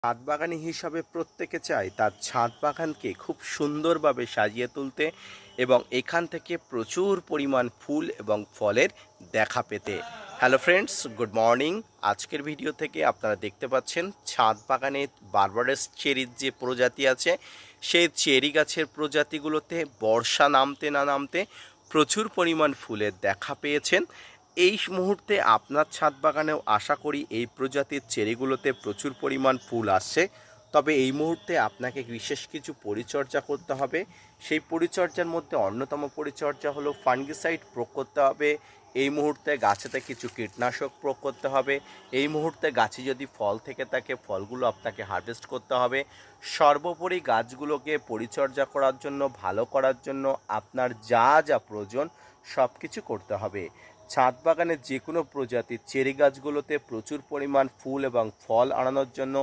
ছাদ বাগানি হিসাবে প্রত্যেকে চায় তার ছাদ বাগানকে খুব সুন্দরভাবে সাজিয়ে তুলতে এবং এখান থেকে প্রচুর পরিমাণ ফুল এবং ফলের দেখা পেতে। Hello friends, good morning. আজকের ভিডিও থেকে আপনারা দেখতে পাচ্ছেন ছাদ বাগানে বারবারাস চেরির যে প্রজাতি আছে সেই চেরি গাছের প্রজাতিগুলোতে বর্ষা নামতে না নামতে প্রচুর পরিমাণ ফুলের দেখা পেয়েছেন। এই মুহূর্তে আপনার ছাদ বাগানেও আশা করি এই প্রজাতির চেরিগুলোতে প্রচুর পরিমাণ ফুল আসছে। তবে এই মুহূর্তে আপনাকে বিশেষ কিছু পরিচর্যা করতে হবে। সেই পরিচর্যার মধ্যে অন্যতম পরিচর্যা হলো ফাঙ্গিসাইড প্রয়োগ করতে হবে। এই মুহূর্তে গাছেতে কিছু কীটনাশক প্রয়োগ করতে হবে। এই মুহূর্তে গাছে যদি ফল থেকে থাকে ফলগুলো আপনাকে হারভেস্ট করতে হবে। সর্বোপরি গাছগুলোকে পরিচর্যা করার জন্য, ভালো করার জন্য আপনার যা যা প্রয়োজন সব কিছু করতে হবে। ছাদ বাগানের যে কোনো প্রজাতির চেরি গাছগুলোতে প্রচুর পরিমাণ ফুল এবং ফল আনানোর জন্য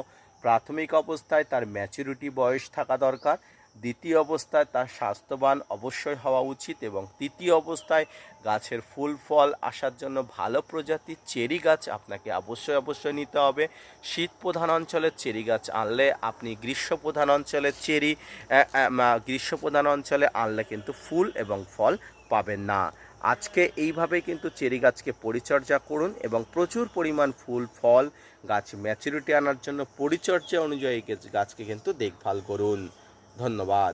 প্রাথমিক অবস্থায় তার ম্যাচুরিটি বয়স থাকা দরকার, দ্বিতীয় অবস্থায় তার স্বাস্থ্যবান অবশ্যই হওয়া উচিত এবং তৃতীয় অবস্থায় গাছের ফুল ফল আসার জন্য ভালো প্রজাতির চেরি গাছ আপনাকে অবশ্যই নিতে হবে। শীত প্রধান অঞ্চলের চেরি গাছ আনলে আপনি গ্রীষ্মপ্রধান অঞ্চলে আনলে কিন্তু ফুল এবং ফল পাবেন না। আজকে এইভাবে কিন্তু চেরি গাছকে পরিচর্যা করুন এবং প্রচুর পরিমাণ ফুল ফল গাছ ম্যাচুরিটি আনার জন্য পরিচর্যা অনুযায়ী গাছকে কিন্তু দেখভাল করুন। ধন্যবাদ।